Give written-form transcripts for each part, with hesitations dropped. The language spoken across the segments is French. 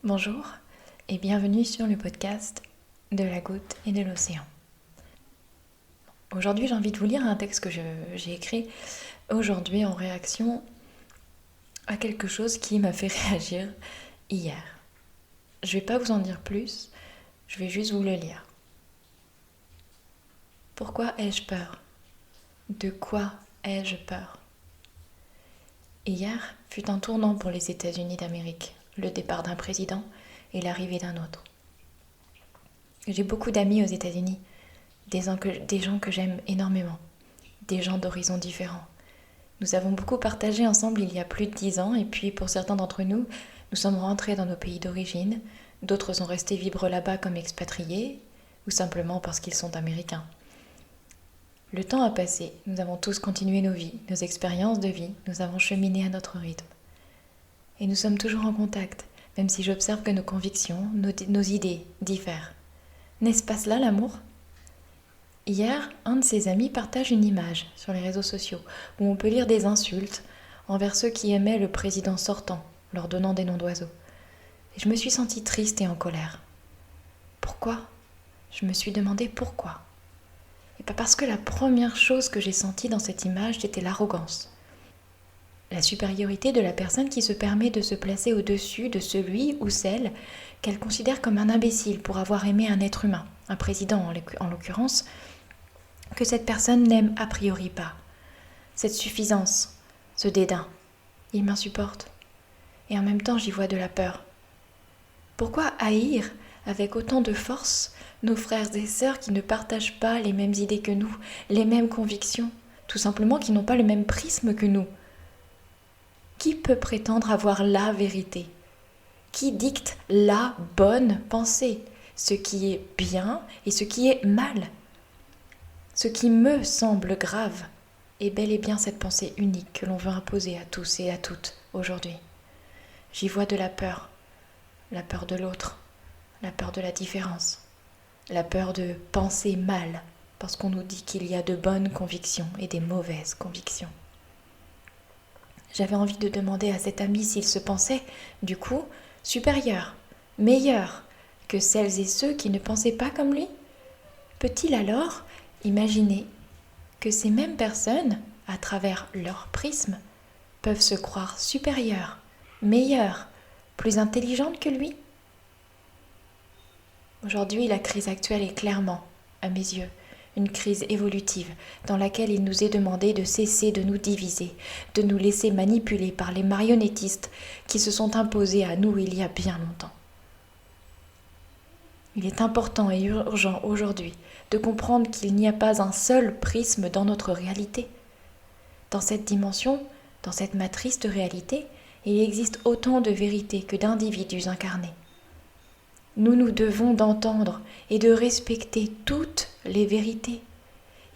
Bonjour et bienvenue sur le podcast de la goutte et de l'océan. Aujourd'hui, j'ai envie de vous lire un texte que j'ai écrit aujourd'hui en réaction à quelque chose qui m'a fait réagir hier. Je ne vais pas vous en dire plus, je vais juste vous le lire. Pourquoi ai-je peur ? De quoi ai-je peur ? Hier fut un tournant pour les États-Unis d'Amérique, le départ d'un président et l'arrivée d'un autre. J'ai beaucoup d'amis aux États-Unis, des gens que j'aime énormément, des gens d'horizons différents. Nous avons beaucoup partagé ensemble il y a plus de 10 ans et puis pour certains d'entre nous, nous sommes rentrés dans nos pays d'origine, d'autres sont restés vivre là-bas comme expatriés ou simplement parce qu'ils sont américains. Le temps a passé, nous avons tous continué nos vies, nos expériences de vie, nous avons cheminé à notre rythme. Et nous sommes toujours en contact, même si j'observe que nos convictions, nos idées diffèrent. N'est-ce pas cela l'amour ? Hier, un de ses amis partage une image sur les réseaux sociaux où on peut lire des insultes envers ceux qui aimaient le président sortant, leur donnant des noms d'oiseaux. Et je me suis sentie triste et en colère. Pourquoi ? Je me suis demandé pourquoi. Et pas parce que la première chose que j'ai sentie dans cette image, c'était l'arrogance. La supériorité de la personne qui se permet de se placer au-dessus de celui ou celle qu'elle considère comme un imbécile pour avoir aimé un être humain, un président en l'occurrence, que cette personne n'aime a priori pas. Cette suffisance, ce dédain, il m'insupporte. Et en même temps, j'y vois de la peur. Pourquoi haïr avec autant de force nos frères et sœurs qui ne partagent pas les mêmes idées que nous, les mêmes convictions, tout simplement qui n'ont pas le même prisme que nous ? Qui peut prétendre avoir la vérité ? Qui dicte la bonne pensée ? Ce qui est bien et ce qui est mal ? Ce qui me semble grave est bel et bien cette pensée unique que l'on veut imposer à tous et à toutes aujourd'hui. J'y vois de la peur de l'autre, la peur de la différence, la peur de penser mal parce qu'on nous dit qu'il y a de bonnes convictions et des mauvaises convictions. J'avais envie de demander à cet ami s'il se pensait, du coup, supérieur, meilleur que celles et ceux qui ne pensaient pas comme lui ? Peut-il alors imaginer que ces mêmes personnes, à travers leur prisme, peuvent se croire supérieures, meilleures, plus intelligentes que lui ? Aujourd'hui, la crise actuelle est clairement, à mes yeux, une crise évolutive dans laquelle il nous est demandé de cesser de nous diviser, de nous laisser manipuler par les marionnettistes qui se sont imposés à nous il y a bien longtemps. Il est important et urgent aujourd'hui de comprendre qu'il n'y a pas un seul prisme dans notre réalité. Dans cette dimension, dans cette matrice de réalité, il existe autant de vérités que d'individus incarnés. Nous nous devons d'entendre et de respecter toutes les vérités.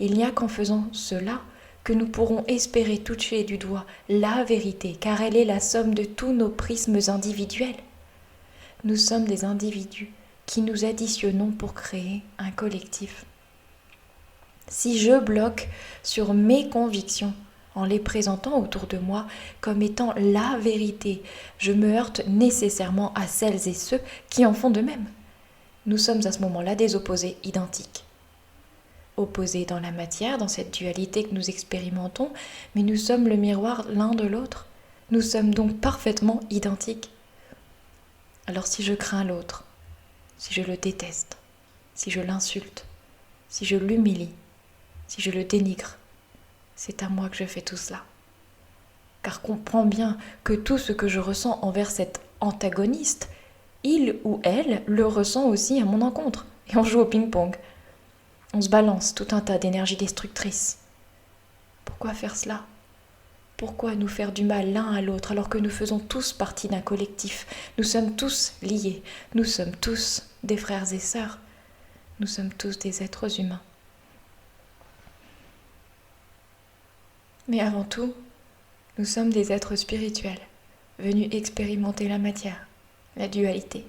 Il n'y a qu'en faisant cela que nous pourrons espérer toucher du doigt la vérité, car elle est la somme de tous nos prismes individuels. Nous sommes des individus qui nous additionnons pour créer un collectif. Si je bloque sur mes convictions en les présentant autour de moi comme étant la vérité, je me heurte nécessairement à celles et ceux qui en font de même. Nous sommes à ce moment-là des opposés identiques. Opposés dans la matière, dans cette dualité que nous expérimentons, mais nous sommes le miroir l'un de l'autre. Nous sommes donc parfaitement identiques. Alors si je crains l'autre, si je le déteste, si je l'insulte, si je l'humilie, si je le dénigre, c'est à moi que je fais tout cela. Car comprends bien que tout ce que je ressens envers cet antagoniste, il ou elle le ressent aussi à mon encontre. Et on joue au ping-pong. On se balance tout un tas d'énergies destructrices. Pourquoi faire cela ? Pourquoi nous faire du mal l'un à l'autre alors que nous faisons tous partie d'un collectif ? Nous sommes tous liés. Nous sommes tous des frères et sœurs. Nous sommes tous des êtres humains. Mais avant tout, nous sommes des êtres spirituels, venus expérimenter la matière, la dualité.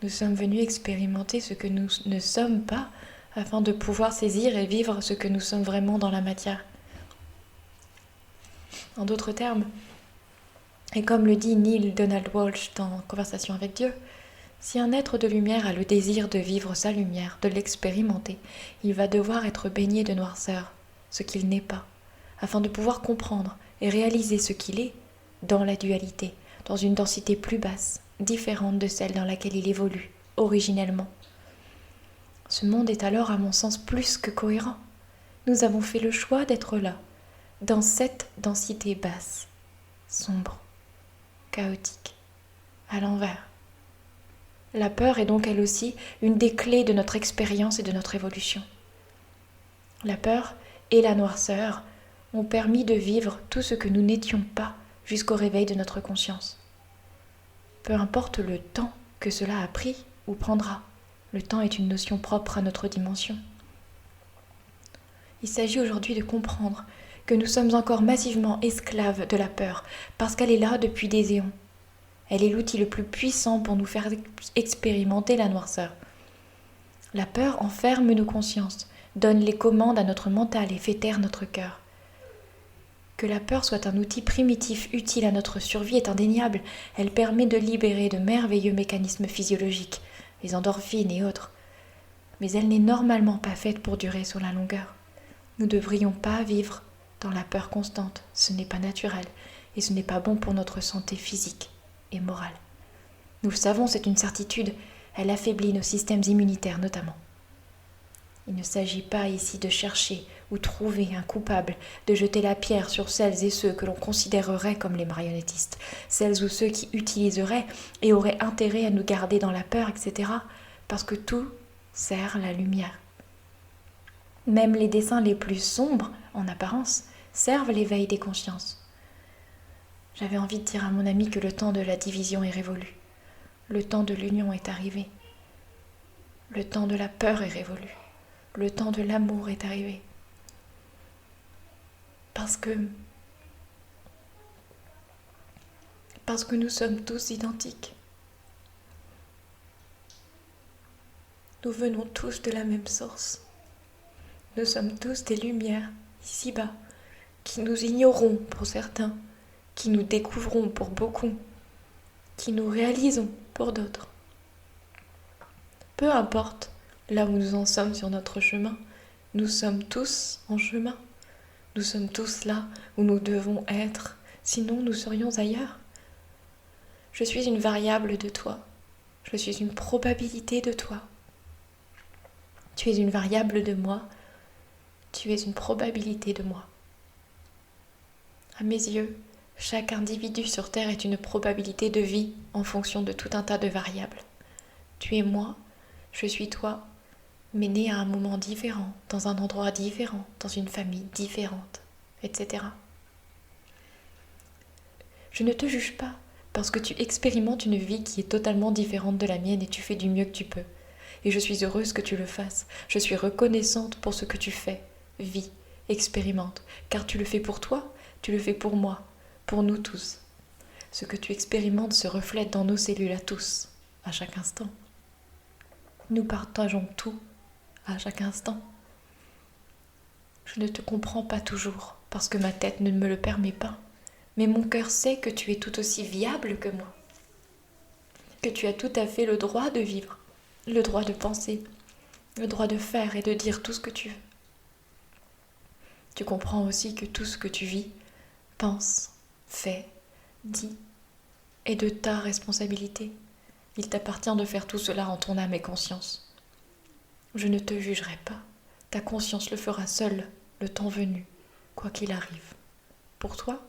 Nous sommes venus expérimenter ce que nous ne sommes pas afin de pouvoir saisir et vivre ce que nous sommes vraiment dans la matière. En d'autres termes, Et comme le dit Neil Donald Walsh dans Conversation avec Dieu, si un être de lumière a le désir de vivre sa lumière, de l'expérimenter, il va devoir être baigné de noirceur, ce qu'il n'est pas, afin de pouvoir comprendre et réaliser ce qu'il est dans la dualité, dans une densité plus basse, différente de celle dans laquelle il évolue originellement. Ce monde est alors, à mon sens, plus que cohérent. Nous avons fait le choix d'être là, dans cette densité basse, sombre, chaotique, à l'envers. La peur est donc elle aussi une des clés de notre expérience et de notre évolution. La peur et la noirceur ont permis de vivre tout ce que nous n'étions pas jusqu'au réveil de notre conscience. Peu importe le temps que cela a pris ou prendra, le temps est une notion propre à notre dimension. Il s'agit aujourd'hui de comprendre que nous sommes encore massivement esclaves de la peur parce qu'elle est là depuis des éons. Elle est l'outil le plus puissant pour nous faire expérimenter la noirceur. La peur enferme nos consciences, donne les commandes à notre mental et fait taire notre cœur. Que la peur soit un outil primitif utile à notre survie est indéniable. Elle permet de libérer de merveilleux mécanismes physiologiques, les endorphines et autres. Mais elle n'est normalement pas faite pour durer sur la longueur. Nous ne devrions pas vivre dans la peur constante. Ce n'est pas naturel et ce n'est pas bon pour notre santé physique et morale. Nous le savons, c'est une certitude. Elle affaiblit nos systèmes immunitaires notamment. Il ne s'agit pas ici de chercher ou trouver un coupable, de jeter la pierre sur celles et ceux que l'on considérerait comme les marionnettistes, celles ou ceux qui utiliseraient et auraient intérêt à nous garder dans la peur, etc., parce que tout sert la lumière. Même les dessins les plus sombres, en apparence, servent l'éveil des consciences. J'avais envie de dire à mon ami que le temps de la division est révolu. Le temps de l'union est arrivé. Le temps de la peur est révolu. Le temps de l'amour est arrivé. Parce que nous sommes tous identiques. Nous venons tous de la même source. Nous sommes tous des lumières, ici-bas, qui nous ignorons pour certains, qui nous découvrons pour beaucoup, qui nous réalisons pour d'autres. Peu importe là où nous en sommes sur notre chemin, nous sommes tous en chemin. Nous sommes tous là où nous devons être, sinon nous serions ailleurs. Je suis une variable de toi. Je suis une probabilité de toi. Tu es une variable de moi. Tu es une probabilité de moi. À mes yeux, chaque individu sur Terre est une probabilité de vie en fonction de tout un tas de variables. Tu es moi, je suis toi, mais né à un moment différent, dans un endroit différent, dans une famille différente, etc. Je ne te juge pas parce que tu expérimentes une vie qui est totalement différente de la mienne et tu fais du mieux que tu peux. Et je suis heureuse que tu le fasses. Je suis reconnaissante pour ce que tu fais. Vis, expérimente, car tu le fais pour toi, tu le fais pour moi, pour nous tous. Ce que tu expérimentes se reflète dans nos cellules à tous, à chaque instant. Nous partageons tout à chaque instant. Je ne te comprends pas toujours, parce que ma tête ne me le permet pas. Mais mon cœur sait que tu es tout aussi viable que moi. Que tu as tout à fait le droit de vivre, le droit de penser, le droit de faire et de dire tout ce que tu veux. Tu comprends aussi que tout ce que tu vis, pense, fais, dis, est de ta responsabilité. Il t'appartient de faire tout cela en ton âme et conscience. Je ne te jugerai pas. Ta conscience le fera seule, le temps venu, quoi qu'il arrive. Pour toi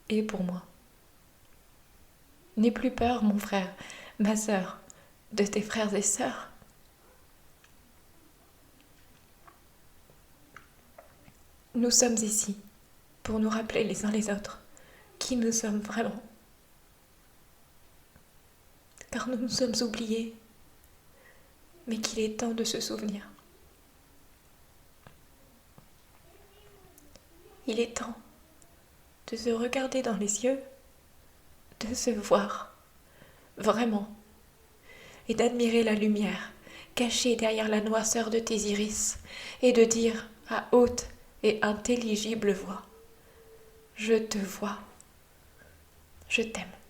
et pour moi. N'aie plus peur, mon frère, ma sœur, de tes frères et sœurs. Nous sommes ici pour nous rappeler les uns les autres qui nous sommes vraiment. Car nous nous sommes oubliés, mais qu'il est temps de se souvenir. Il est temps de se regarder dans les yeux, de se voir, vraiment, et d'admirer la lumière cachée derrière la noirceur de tes iris, et de dire à haute et intelligible voix, je te vois, Je t'aime.